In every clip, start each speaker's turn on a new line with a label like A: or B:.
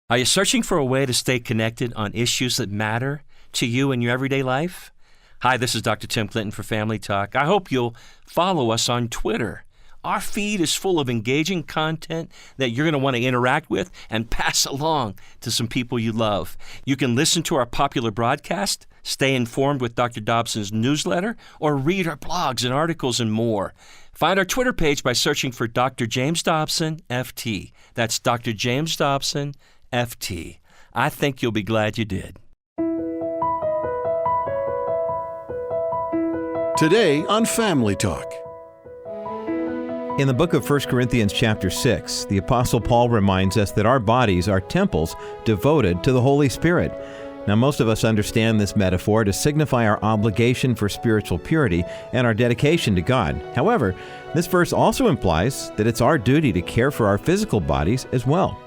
A: Are you searching for a way to stay connected on issues that matter to you in your everyday life? Hi, this is Dr. Tim Clinton for Family Talk. I hope you'll follow us on Twitter. Our feed is full of engaging content that you're going to want to interact with and pass along to some people you love. You can listen to our popular broadcast, stay informed with Dr. Dobson's newsletter, or read our blogs and articles and more. Find our Twitter page by searching for Dr. James Dobson, FT. That's Dr. James Dobson, FT. I think you'll be glad you did.
B: Today on Family Talk.
C: In the book of 1 Corinthians chapter 6, the Apostle Paul reminds us that our bodies are temples devoted to the Holy Spirit. Now, most of us understand this metaphor to signify our obligation for spiritual purity and our dedication to God. However, this verse also implies that it's our duty to care for our physical bodies as well.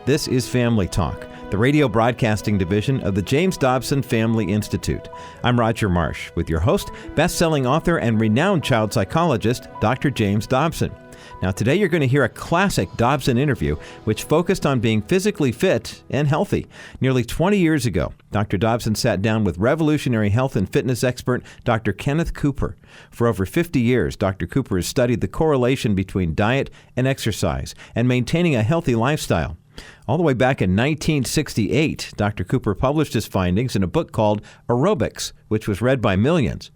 C: This is Family Talk, the radio broadcasting division of the James Dobson Family Institute. I'm Roger Marsh with your host, best-selling author and renowned child psychologist, Dr. James Dobson. Now, today you're going to hear a classic Dobson interview which focused on being physically fit and healthy. Nearly 20 years ago, Dr. Dobson sat down with revolutionary health and fitness expert Dr. Kenneth Cooper. For over 50 years, Dr. Cooper has studied the correlation between diet and exercise and maintaining a healthy lifestyle. All the way back in 1968, Dr. Cooper published his findings in a book called Aerobics, which was read by millions.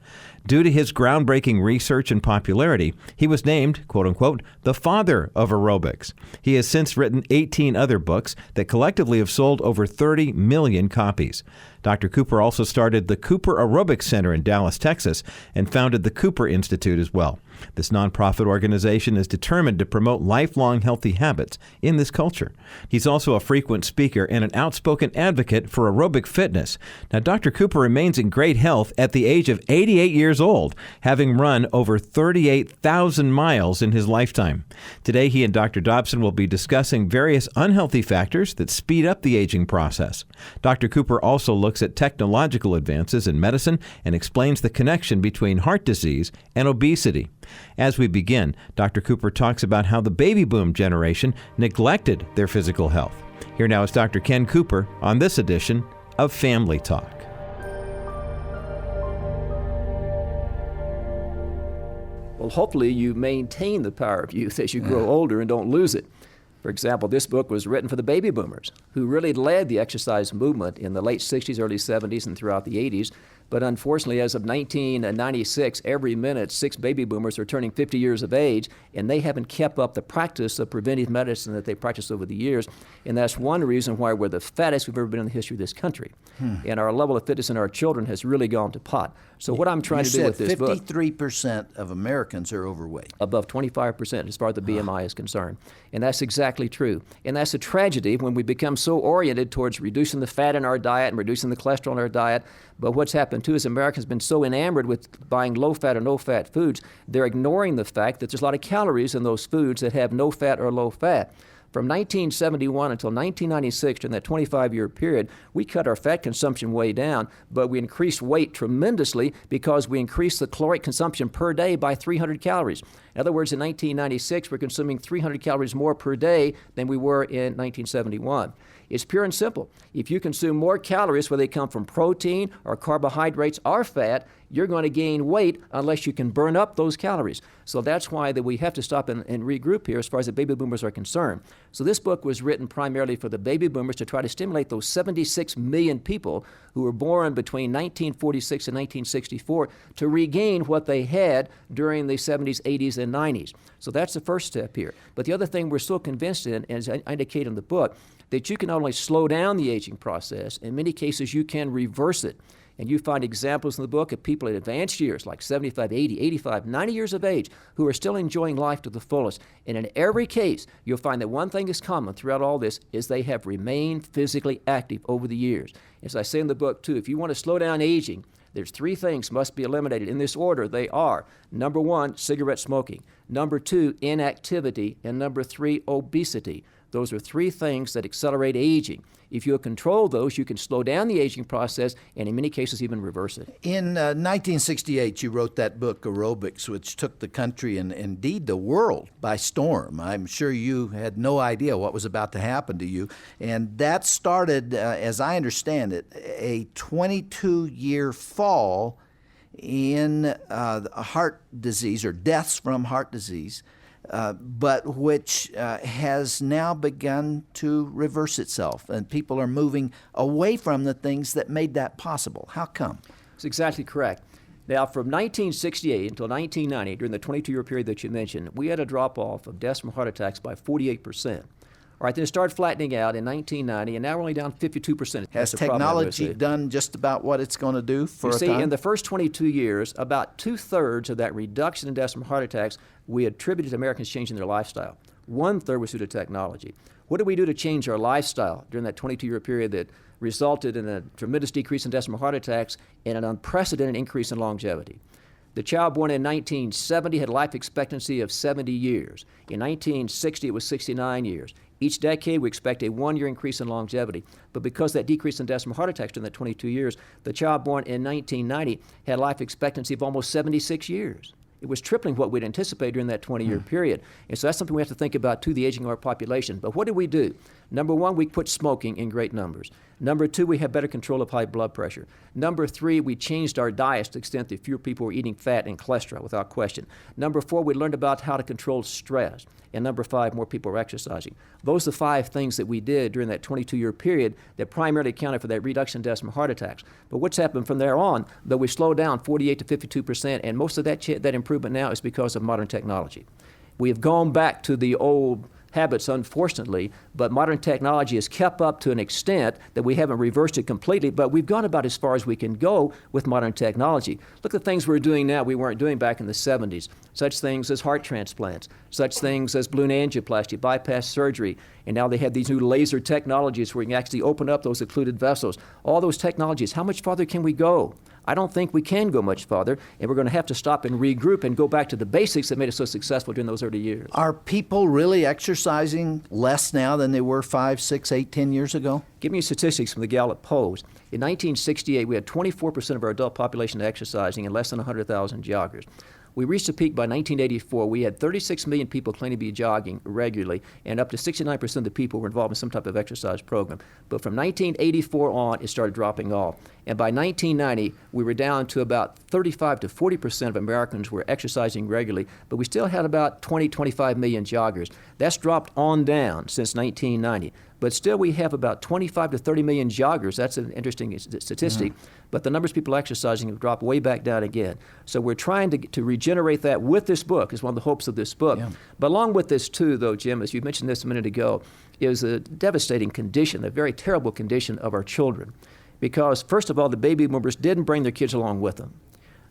C: Due to his groundbreaking research and popularity, he was named, quote-unquote, the father of aerobics. He has since written 18 other books that collectively have sold over 30 million copies. Dr. Cooper also started the Cooper Aerobics Center in Dallas, Texas, and founded the Cooper Institute as well. This nonprofit organization is determined to promote lifelong healthy habits in this culture. He's also a frequent speaker and an outspoken advocate for aerobic fitness. Now, Dr. Cooper remains in great health at the age of 88 years old, having run over 38,000 miles in his lifetime. Today, he and Dr. Dobson will be discussing various unhealthy factors that speed up the aging process. Dr. Cooper also looks at technological advances in medicine and explains the connection between heart disease and obesity. As we begin, Dr. Cooper talks about how the baby boom generation neglected their physical health. Here now is Dr. Ken Cooper on this edition of Family Talk.
D: Well, hopefully you maintain the power of youth as you grow older and don't lose it. For example, this book was written for the baby boomers, who really led the exercise movement in the late 60s, early 70s, and throughout the 80s. But unfortunately, as of 1996, every minute, 6 baby boomers are turning 50 years of age, and they haven't kept up the practice of preventive medicine that they practiced over the years. And that's one reason why we're the fattest we've ever been in the history of this country. And our level of fitness in our children has really gone to pot. So what I'm trying to do with this book...
E: 53% of Americans are overweight.
D: Above 25% as far as the BMI is concerned. And that's exactly true. And that's a tragedy when we become so oriented towards reducing the fat in our diet and reducing the cholesterol in our diet. But what's happened too is Americans have been so enamored with buying low-fat or no-fat foods, they're ignoring the fact that there's a lot of calories in those foods that have no fat or low fat. From 1971 until 1996, during that 25-year period, we cut our fat consumption way down, but we increased weight tremendously because we increased the caloric consumption per day by 300 calories. In other words, in 1996, we're consuming 300 calories more per day than we were in 1971. It's pure and simple. If you consume more calories, whether they come from protein or carbohydrates or fat, you're going to gain weight unless you can burn up those calories. So that's why that we have to stop and regroup here as far as the baby boomers are concerned. So this book was written primarily for the baby boomers to try to stimulate those 76 million people who were born between 1946 and 1964 to regain what they had during the 70s, 80s, and 90s. So that's the first step here. But the other thing we're so convinced in, as I indicate in the book, that you can not only slow down the aging process, in many cases you can reverse it. And you find examples in the book of people in advanced years, like 75, 80, 85, 90 years of age, who are still enjoying life to the fullest. And in every case, you'll find that one thing is common throughout all this is they have remained physically active over the years. As I say in the book, too, if you want to slow down aging, there's 3 things must be eliminated. In this order, they are, number 1, cigarette smoking. Number 2, inactivity. And number 3, obesity. Those are 3 things that accelerate aging. If you'll control those, you can slow down the aging process and in many cases even reverse it.
E: In 1968, you wrote that book, Aerobics, which took the country and indeed the world by storm. I'm sure you had no idea what was about to happen to you. And that started, as I understand it, a 22-year fall in heart disease or deaths from heart disease. But which has now begun to reverse itself, and people are moving away from the things that made that possible. How come?
D: That's exactly correct. Now, from 1968 until 1990, during the 22-year period that you mentioned, we had a drop-off of deaths from heart attacks by 48%. All right, then it started flattening out in 1990, and now we're only down 52%.
E: Has technology done just about what it's going to do for a time?
D: You see, in the first 22 years, about 2/3 of that reduction in deaths from heart attacks we attributed to Americans changing their lifestyle. 1/3 was due to technology. What did we do to change our lifestyle during that 22-year period that resulted in a tremendous decrease in deaths from heart attacks and an unprecedented increase in longevity? The child born in 1970 had a life expectancy of 70 years. In 1960, it was 69 years. Each decade, we expect a 1-year increase in longevity. But because that decrease in deaths from heart attacks during that 22 years, the child born in 1990 had a life expectancy of almost 76 years. It was tripling what we'd anticipated during that 20-year period. And so that's something we have to think about, too, the aging of our population. But what did we do? Number 1, we quit smoking in great numbers. Number 2, we have better control of high blood pressure. Number 3, we changed our diets to the extent that fewer people were eating fat and cholesterol, without question. Number 4, we learned about how to control stress. And number 5, more people are exercising. Those are the 5 things that we did during that 22-year period that primarily accounted for that reduction in deaths from heart attacks. But what's happened from there on, though we slowed down 48 to 52%, and most of that improvement now is because of modern technology. We have gone back to the old habits, unfortunately, but modern technology has kept up to an extent that we haven't reversed it completely, but we've gone about as far as we can go with modern technology. Look at the things we're doing now we weren't doing back in the 70s, such things as heart transplants, such things as balloon angioplasty, bypass surgery, and now they have these new laser technologies where you can actually open up those occluded vessels. All those technologies, how much farther can we go? I don't think we can go much farther, and we're going to have to stop and regroup and go back to the basics that made us so successful during those early years.
E: Are people really exercising less now than they were 5, 6, 8, 10 years ago?
D: Give me statistics from the Gallup polls. In 1968, we had 24% of our adult population exercising and less than 100,000 joggers. We reached a peak by 1984. We had 36 million people claiming to be jogging regularly, and up to 69% of the people were involved in some type of exercise program. But from 1984 on, it started dropping off. And by 1990, we were down to about 35 to 40% of Americans were exercising regularly, but we still had about 20, 25 million joggers. That's dropped on down since 1990. But still, we have about 25 to 30 million joggers. That's an interesting statistic. But the numbers of people exercising have dropped way back down again. So we're trying to regenerate that with this book, is one of the hopes of this book. Yeah. But along with this, too, though, Jim, as you mentioned this a minute ago, is a devastating condition, a very terrible condition of our children. Because, first of all, the baby boomers didn't bring their kids along with them.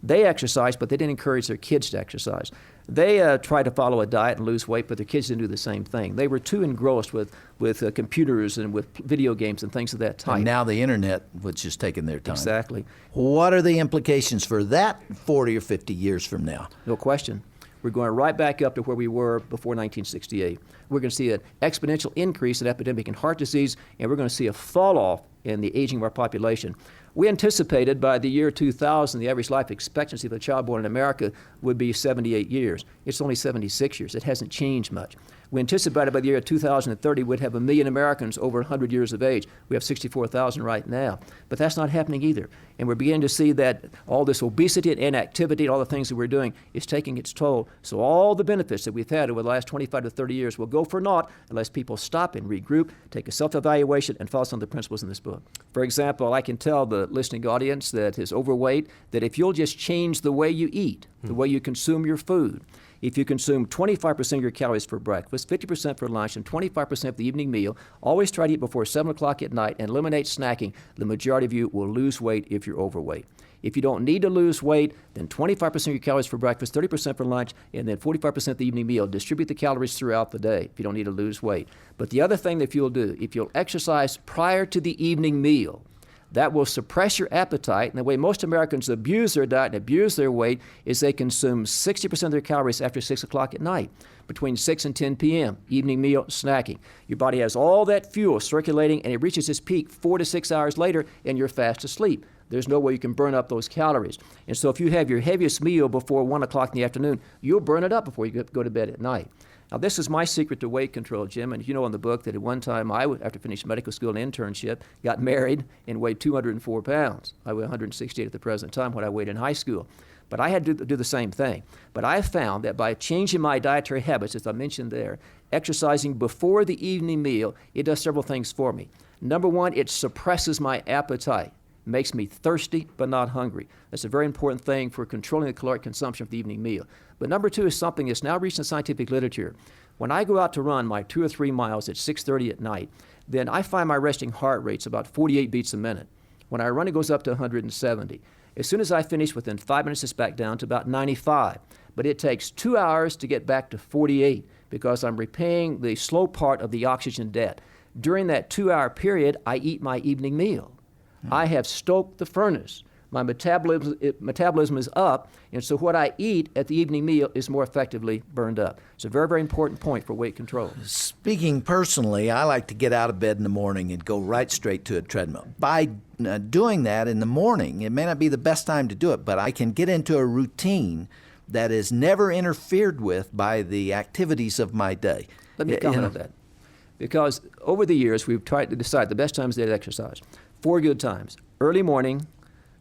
D: They exercised, but they didn't encourage their kids to exercise. They tried to follow a diet and lose weight, but their kids didn't do the same thing. They were too engrossed with computers and with video games and things of that type.
E: And now the internet, which is taking their time.
D: Exactly.
E: What are the implications for that 40 or 50 years from now?
D: No question. We're going right back up to where we were before 1968. We're going to see an exponential increase in epidemic in heart disease, and we're going to see a fall off in the aging of our population. We anticipated by the year 2000, the average life expectancy of a child born in America would be 78 years. It's only 76 years. It hasn't changed much. We anticipated by the year 2030 we'd have 1 million Americans over 100 years of age. We have 64,000 right now. But that's not happening either. And we're beginning to see that all this obesity and inactivity and all the things that we're doing is taking its toll. So all the benefits that we've had over the last 25 to 30 years will go for naught unless people stop and regroup, take a self-evaluation, and follow some of the principles in this book. For example, I can tell the listening audience that is overweight that if you'll just change the way you eat, the way you consume your food, if you consume 25% of your calories for breakfast, 50% for lunch, and 25% for the evening meal, always try to eat before 7 o'clock at night and eliminate snacking, the majority of you will lose weight if you're overweight. If you don't need to lose weight, then 25% of your calories for breakfast, 30% for lunch, and then 45% the evening meal. Distribute the calories throughout the day if you don't need to lose weight. But the other thing that you'll do, if you'll exercise prior to the evening meal, That will suppress your appetite. And the way most Americans abuse their diet and abuse their weight is they consume 60% of their calories after 6 o'clock at night, between 6 and 10 p.m., evening meal, snacking. Your body has all that fuel circulating, and it reaches its peak 4 to 6 hours later, and you're fast asleep. There's no way you can burn up those calories. And so if you have your heaviest meal before 1 o'clock in the afternoon, you'll burn it up before you go to bed at night. Now, this is my secret to weight control, Jim. And you know in the book that at one time I, after finishing medical school and internship, got married and weighed 204 pounds. I weigh 168 at the present time, what I weighed in high school. But I had to do the same thing. But I found that by changing my dietary habits, as I mentioned there, exercising before the evening meal, it does several things for me. Number one, it suppresses my appetite. Makes me thirsty but not hungry. That's a very important thing for controlling the caloric consumption of the evening meal. But number two is something that's now reached in scientific literature. When I go out to run my 2 or 3 miles at 6:30 at night, then I find my resting heart rate's about 48 beats a minute. When I run, it goes up to 170. As soon as I finish, within 5 minutes, it's back down to about 95. But it takes 2 hours to get back to 48 because I'm repaying the slow part of the oxygen debt. During that 2-hour period, I eat my evening meal. I have stoked the furnace. My metabolism is up, and so what I eat at the evening meal is more effectively burned up. It's a very, very important point for weight control.
E: Speaking personally, I like to get out of bed in the morning and go right straight to a treadmill. By doing that in the morning, it may not be the best time to do it, but I can get into a routine that is never interfered with by the activities of my day.
D: Let me comment on that. Because over the years, we've tried to decide the best times to exercise. 4 good times. Early morning,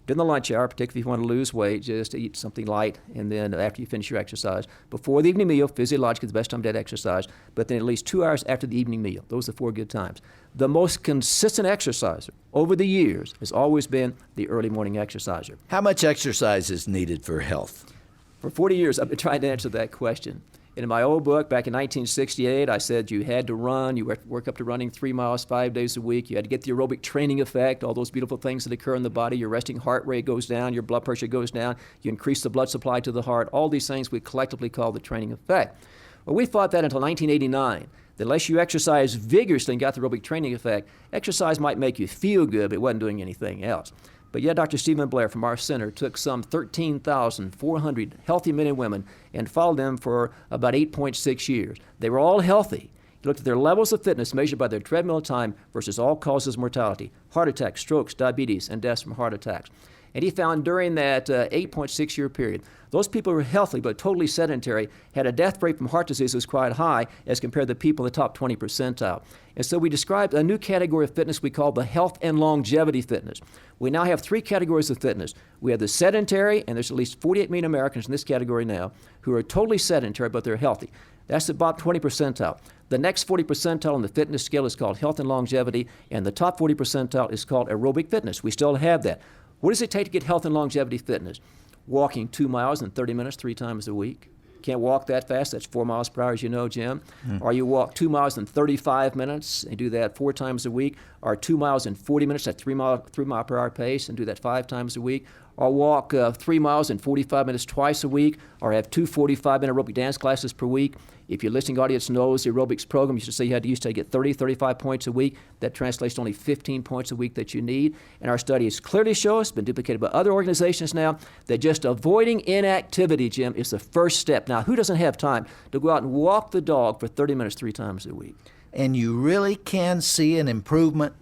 D: during the lunch hour, particularly if you want to lose weight, just eat something light, and then after you finish your exercise. Before the evening meal, physiologically the best time to exercise, but then at least 2 hours after the evening meal. Those are 4 good times. The most consistent exerciser over the years has always been the early morning exerciser.
E: How much exercise is needed for health?
D: For 40 years, I've been trying to answer that question. And in my old book, back in 1968, I said you had to run, you work up to running 3 miles 5 days a week, you had to get the aerobic training effect, all those beautiful things that occur in the body, your resting heart rate goes down, your blood pressure goes down, you increase the blood supply to the heart, all these things we collectively call the training effect. Well, we thought that until 1989, that unless you exercise vigorously and got the aerobic training effect, exercise might make you feel good, but it wasn't doing anything else. But yet Dr. Stephen Blair from our center took some 13,400 healthy men and women and followed them for about 8.6 years. They were all healthy. He looked at their levels of fitness measured by their treadmill time versus all causes of mortality, heart attacks, strokes, diabetes, and deaths from heart attacks. And he found during that 8.6-year period, those people who were healthy but totally sedentary had a death rate from heart disease that was quite high as compared to the people in the top 20 percentile. And so we described a new category of fitness we call the health and longevity fitness. We now have 3 categories of fitness. We have the sedentary, and there's at least 48 million Americans in this category now who are totally sedentary but they're healthy. That's about 20 percentile. The next 40 percentile on the fitness scale is called health and longevity, and the top 40 percentile is called aerobic fitness. We still have that. What does it take to get health and longevity fitness? Walking 2 miles in 30 minutes 3 times a week. Can't walk that fast. That's 4 miles per hour, as you know, Jim. Or you walk 2 miles in 35 minutes and do that 4 times a week. Or 2 miles in 40 minutes at 3 mile per hour pace and do that 5 times a week. Or walk 3 miles in 45 minutes twice a week. Or have 2 45-minute aerobic dance classes per week. If your listening audience knows the aerobics program, you should say you used to get 30, 35 points a week. That translates to only 15 points a week that you need. And our studies clearly show us, been duplicated by other organizations now, that just avoiding inactivity, Jim, is the first step. Now, who doesn't have time to go out and walk the dog for 30 minutes 3 times a week?
E: And you really can see an improvement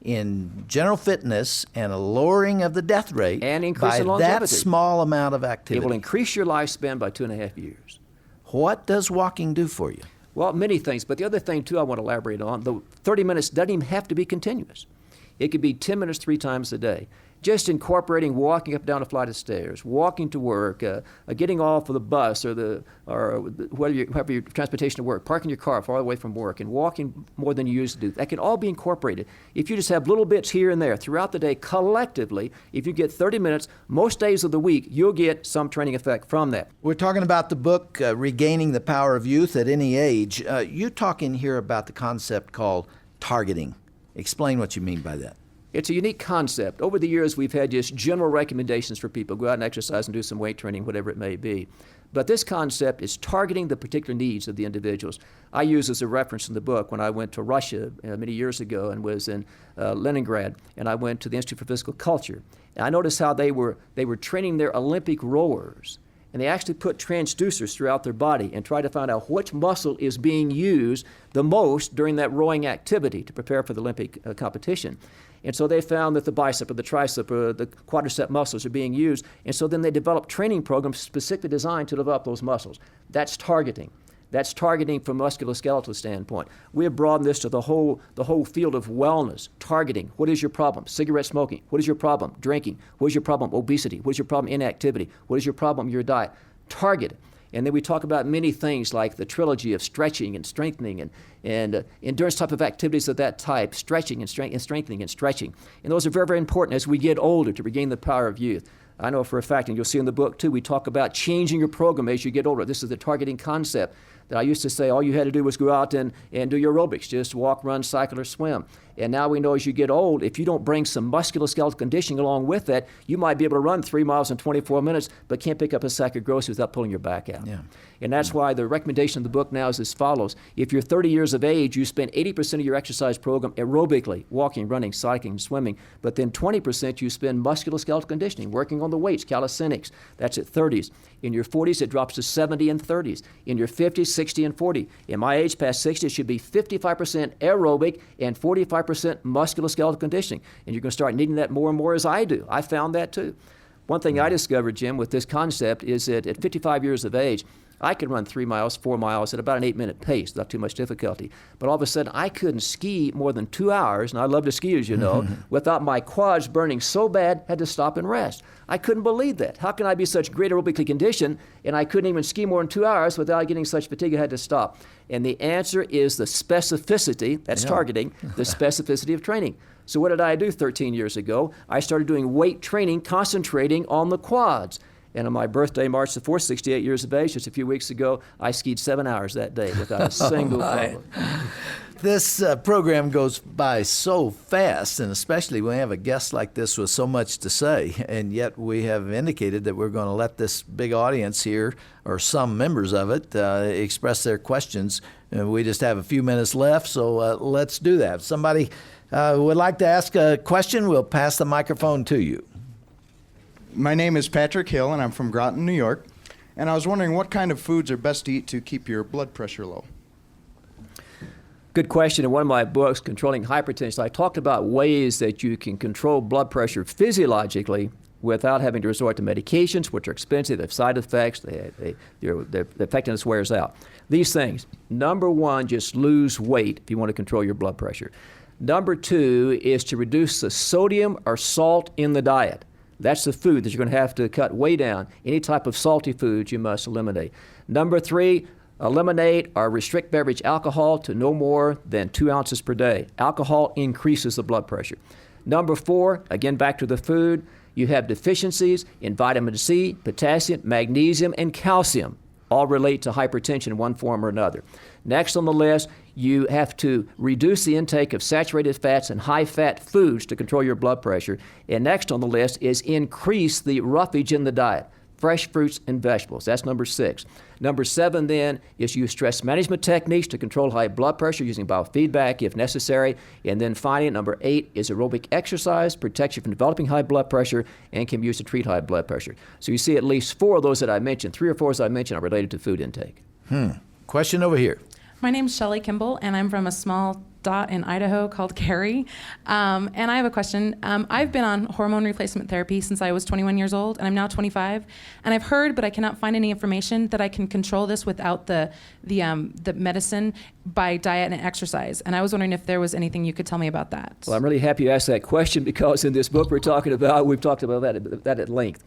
E: in general fitness and a lowering of the death rate
D: and increase
E: by
D: in longevity.
E: that small amount of activity.
D: It will increase your lifespan by 2.5 years.
E: What does walking do for you?
D: Well, many things, but the other thing, too, I want to elaborate on, the 30 minutes doesn't even have to be continuous. It could be 10 minutes 3 times a day. Just incorporating walking up and down a flight of stairs, walking to work, getting off of the bus or whatever your transportation to work, parking your car far away from work, and walking more than you used to do. That can all be incorporated. If you just have little bits here and there throughout the day, collectively, if you get 30 minutes, most days of the week, you'll get some training effect from that.
E: We're talking about the book, Regaining the Power of Youth at Any Age. You talk in here about the concept called targeting. Explain what you mean by that.
D: It's a unique concept. Over the years, we've had just general recommendations for people. Go out and exercise and do some weight training, whatever it may be. But this concept is targeting the particular needs of the individuals. I use as a reference in the book when I went to Russia many years ago and was in Leningrad, and I went to the Institute for Physical Culture. And I noticed how they were training their Olympic rowers. And they actually put transducers throughout their body and try to find out which muscle is being used the most during that rowing activity to prepare for the Olympic competition. And so they found that the bicep or the tricep or the quadricep muscles are being used. And so then they developed training programs specifically designed to develop those muscles. That's targeting. That's targeting from a musculoskeletal standpoint. We have broadened this to the whole field of wellness, targeting. What is your problem? Cigarette smoking. What is your problem? Drinking. What is your problem? Obesity. What is your problem? Inactivity. What is your problem? Your diet. Target. And then we talk about many things like the trilogy of stretching and strengthening and endurance type of activities of that type, stretching and strengthening and stretching. And those are very, very important as we get older to regain the power of youth. I know for a fact, and you'll see in the book too, we talk about changing your program as you get older. This is the targeting concept that I used to say all you had to do was go out and do your aerobics, just walk, run, cycle, or swim. And now we know as you get old, if you don't bring some musculoskeletal conditioning along with that, you might be able to run 3 miles in 24 minutes, but can't pick up a sack of groceries without pulling your back out.
E: Yeah.
D: And that's why the recommendation of the book now is as follows. If you're 30 years of age, you spend 80% of your exercise program aerobically, walking, running, cycling, swimming, but then 20% you spend musculoskeletal conditioning, working on the weights, calisthenics. That's at 30s. In your 40s, it drops to 70 and 30s. In your 50s, 60 and 40. In my age, past 60, it should be 55% aerobic and 45% musculoskeletal conditioning. And you're going to start needing that more and more as I do. I found that too. One thing I discovered, Jim, with this concept is that at 55 years of age, I could run 3 miles, 4 miles at about an 8-minute pace, not too much difficulty. But all of a sudden, I couldn't ski more than 2 hours, and I love to ski, as you know, without my quads burning so bad, had to stop and rest. I couldn't believe that. How can I be such great aerobically conditioned, and I couldn't even ski more than 2 hours without getting such fatigue I had to stop? And the answer is the specificity, that's targeting, the specificity of training. So what did I do 13 years ago? I started doing weight training, concentrating on the quads. And on my birthday, March the 4th, 68 years of age, just a few weeks ago, I skied 7 hours that day without a single problem.
E: This program goes by so fast, and especially when we have a guest like this with so much to say, and yet we have indicated that we're going to let this big audience here, or some members of it, express their questions. We just have a few minutes left, so let's do that. If somebody would like to ask a question, we'll pass the microphone to you.
F: My name is Patrick Hill, and I'm from Groton, New York. And I was wondering what kind of foods are best to eat to keep your blood pressure low?
D: Good question. In one of my books, Controlling Hypertension, I talked about ways that you can control blood pressure physiologically without having to resort to medications, which are expensive, they have side effects, their effectiveness wears out. These things. Number one, just lose weight if you want to control your blood pressure. Number two is to reduce the sodium or salt in the diet. That's the food that you're going to have to cut way down. Any type of salty foods you must eliminate. Number three, eliminate or restrict beverage alcohol to no more than 2 ounces per day. Alcohol increases the blood pressure. Number four, again back to the food, you have deficiencies in vitamin C, potassium, magnesium, and calcium. All relate to hypertension in one form or another. Next on the list, you have to reduce the intake of saturated fats and high-fat foods to control your blood pressure. And next on the list is increase the roughage in the diet, fresh fruits and vegetables. That's number 6. Number 7 then is use stress management techniques to control high blood pressure using biofeedback if necessary. And then finally, number 8 is aerobic exercise, protects you from developing high blood pressure and can be used to treat high blood pressure. So you see at least 4 of those that I mentioned, 3 or 4 as I mentioned are related to food intake.
E: Question over here.
G: My name's Shelley Kimball, and I'm from a small dot in Idaho called Cary. And I have a question. I've been on hormone replacement therapy since I was 21 years old, and I'm now 25. And I've heard, but I cannot find any information that I can control this without the medicine by diet and exercise. And I was wondering if there was anything you could tell me about that.
D: Well, I'm really happy you asked that question because in this book we've talked about that at length.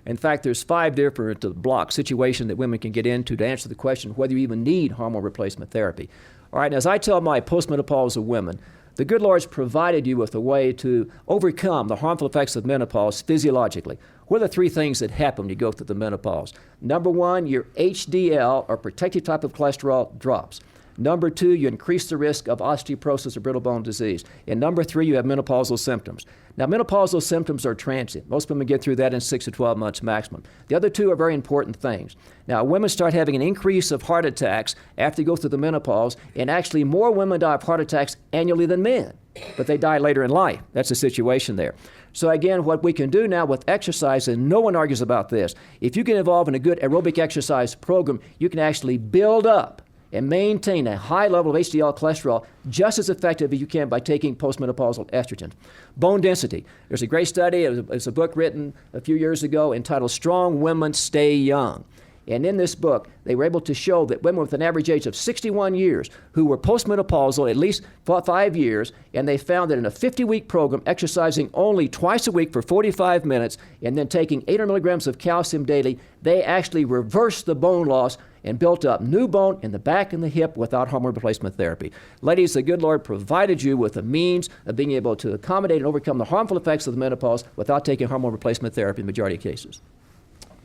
D: In fact, there's 5 different block situations that women can get into to answer the question whether you even need hormone replacement therapy. All right, and as I tell my postmenopausal women, the good Lord's provided you with a way to overcome the harmful effects of menopause physiologically. What are the 3 things that happen when you go through the menopause? Number 1, your HDL, or protective type of cholesterol, drops. Number 2, you increase the risk of osteoporosis or brittle bone disease. And number 3, you have menopausal symptoms. Now, menopausal symptoms are transient. Most women get through that in 6 to 12 months maximum. The other 2 are very important things. Now, women start having an increase of heart attacks after they go through the menopause, and actually more women die of heart attacks annually than men, but they die later in life. That's the situation there. So again, what we can do now with exercise, and no one argues about this, if you get involved in a good aerobic exercise program, you can actually build up and maintain a high level of HDL cholesterol just as effective as you can by taking postmenopausal estrogen. Bone density. There's a great study. It's a book written a few years ago entitled Strong Women Stay Young. And in this book, they were able to show that women with an average age of 61 years who were postmenopausal at least 5 years, and they found that in a 50-week program, exercising only twice a week for 45 minutes and then taking 800 milligrams of calcium daily, they actually reversed the bone loss and built up new bone in the back and the hip without hormone replacement therapy. Ladies, the good Lord provided you with a means of being able to accommodate and overcome the harmful effects of the menopause without taking hormone replacement therapy in the majority of cases.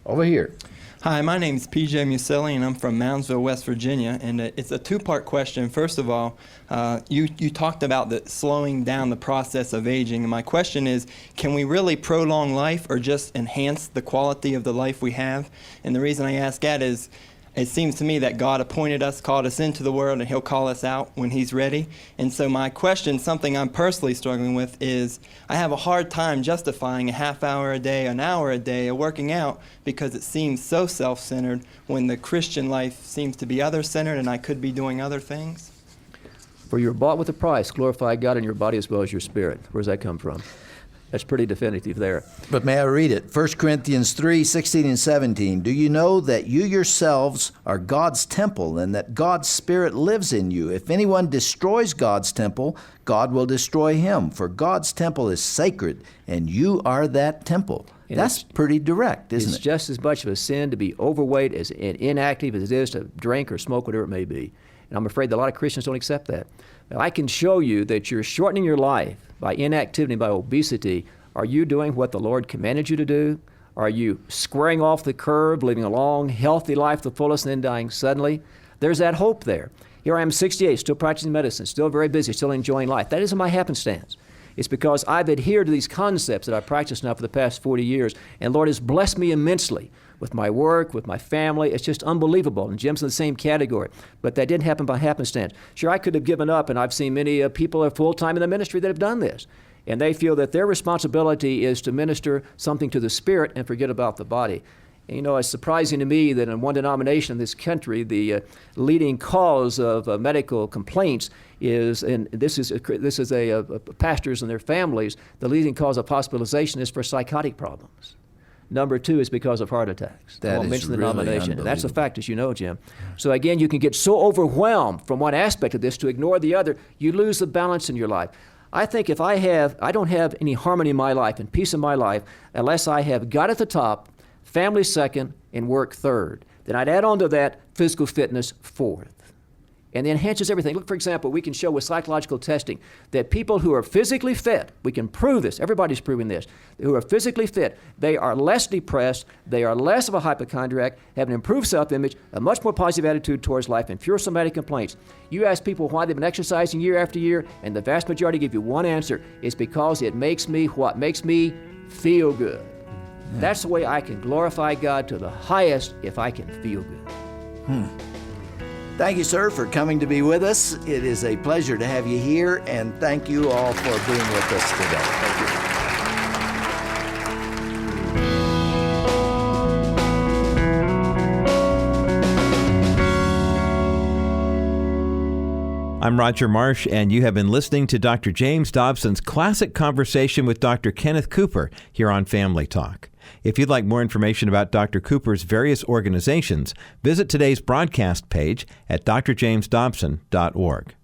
E: Over here.
H: Hi, my name is PJ Muselli, and I'm from Moundsville, West Virginia. And it's a two-part question. First of all, you talked about the slowing down the process of aging. And my question is, can we really prolong life or just enhance the quality of the life we have? And the reason I ask that is, it seems to me that God appointed us, called us into the world, and He'll call us out when He's ready. And so my question, something I'm personally struggling with, is I have a hard time justifying a half hour a day, an hour a day of working out because it seems so self-centered when the Christian life seems to be other-centered and I could be doing other things.
D: For you're bought with a price, glorify God in your body as well as your spirit. Where does that come from? That's pretty definitive there.
E: But may I read it? 1 Corinthians 3, 16 and 17. Do you know that you yourselves are God's temple and that God's Spirit lives in you? If anyone destroys God's temple, God will destroy him. For God's temple is sacred, and you are that temple.
D: And
E: that's pretty direct, isn't it?
D: It's just as much of a sin to be overweight and inactive as it is to drink or smoke, whatever it may be. And I'm afraid that a lot of Christians don't accept that. Now, I can show you that you're shortening your life by inactivity, by obesity. Are you doing what the Lord commanded you to do? Are you squaring off the curve, living a long, healthy life to the fullest, and then dying suddenly? There's that hope there. Here I am, 68, still practicing medicine, still very busy, still enjoying life. That isn't my happenstance. It's because I've adhered to these concepts that I've practiced now for the past 40 years, and Lord has blessed me immensely with my work, with my family. It's just unbelievable. And Jim's in the same category. But that didn't happen by happenstance. Sure, I could have given up, and I've seen many people are full-time in the ministry that have done this. And they feel that their responsibility is to minister something to the spirit and forget about the body. And, you know, it's surprising to me that in one denomination in this country, the leading cause of medical complaints is, and this is pastors and their families, the leading cause of hospitalization is for psychotic problems. Number 2 is because of heart attacks.
E: That
D: I won't
E: is
D: mention the
E: really
D: denomination. And that's a
E: unbelievable.
D: fact, as you know, Jim. So again, you can get so overwhelmed from one aspect of this to ignore the other, you lose the balance in your life. I think if I don't have any harmony in my life and peace in my life unless I have God at the top, family second, and work third. Then I'd add on to that physical fitness fourth. And it enhances everything. Look, for example, we can show with psychological testing that people who are physically fit, we can prove this, everybody's proving this, who are physically fit, they are less depressed, they are less of a hypochondriac, have an improved self-image, a much more positive attitude towards life, and fewer somatic complaints. You ask people why they've been exercising year after year, and the vast majority give you one answer. It's because it makes me what? Makes me feel good. That's the way I can glorify God to the highest if I can feel good.
E: Thank you, sir, for coming to be with us. It is a pleasure to have you here, and thank you all for being with us today. Thank you.
C: I'm Roger Marsh, and you have been listening to Dr. James Dobson's classic conversation with Dr. Kenneth Cooper here on Family Talk. If you'd like more information about Dr. Cooper's various organizations, visit today's broadcast page at drjamesdobson.org.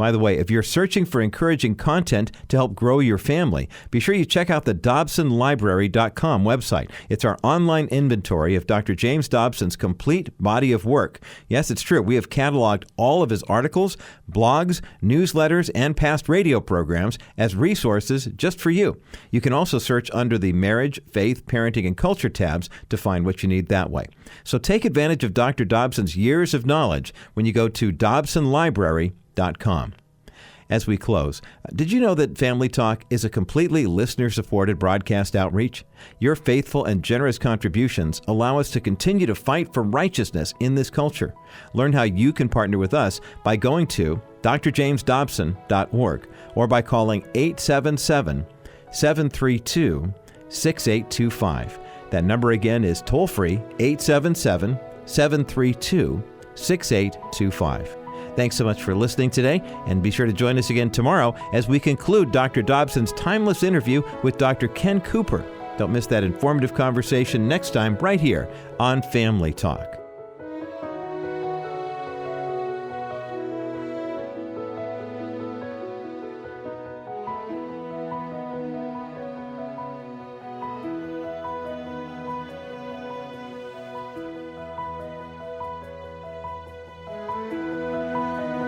C: By the way, if you're searching for encouraging content to help grow your family, be sure you check out the DobsonLibrary.com website. It's our online inventory of Dr. James Dobson's complete body of work. Yes, it's true. We have cataloged all of his articles, blogs, newsletters, and past radio programs as resources just for you. You can also search under the Marriage, Faith, Parenting, and Culture tabs to find what you need that way. So take advantage of Dr. Dobson's years of knowledge when you go to DobsonLibrary.com. As we close, did you know that Family Talk is a completely listener-supported broadcast outreach? Your faithful and generous contributions allow us to continue to fight for righteousness in this culture. Learn how you can partner with us by going to drjamesdobson.org or by calling 877-732-6825. That number again is toll-free, 877-732-6825. Thanks so much for listening today, and be sure to join us again tomorrow as we conclude Dr. Dobson's timeless interview with Dr. Ken Cooper. Don't miss that informative conversation next time right here on Family Talk.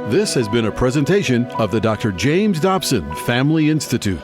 B: This has been a presentation of the Dr. James Dobson Family Institute.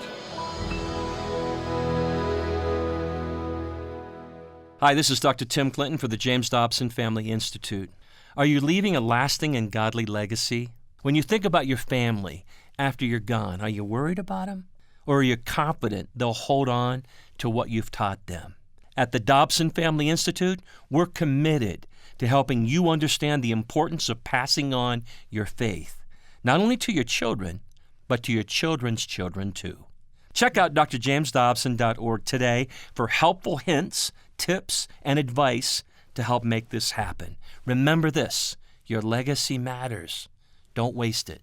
A: Hi, this is Dr. Tim Clinton for the James Dobson Family Institute. Are you leaving a lasting and godly legacy? When you think about your family after you're gone, are you worried about them? Or are you confident they'll hold on to what you've taught them? At the Dobson Family Institute, we're committed to helping you understand the importance of passing on your faith, not only to your children, but to your children's children too. Check out drjamesdobson.org today for helpful hints, tips, and advice to help make this happen. Remember this, your legacy matters. Don't waste it.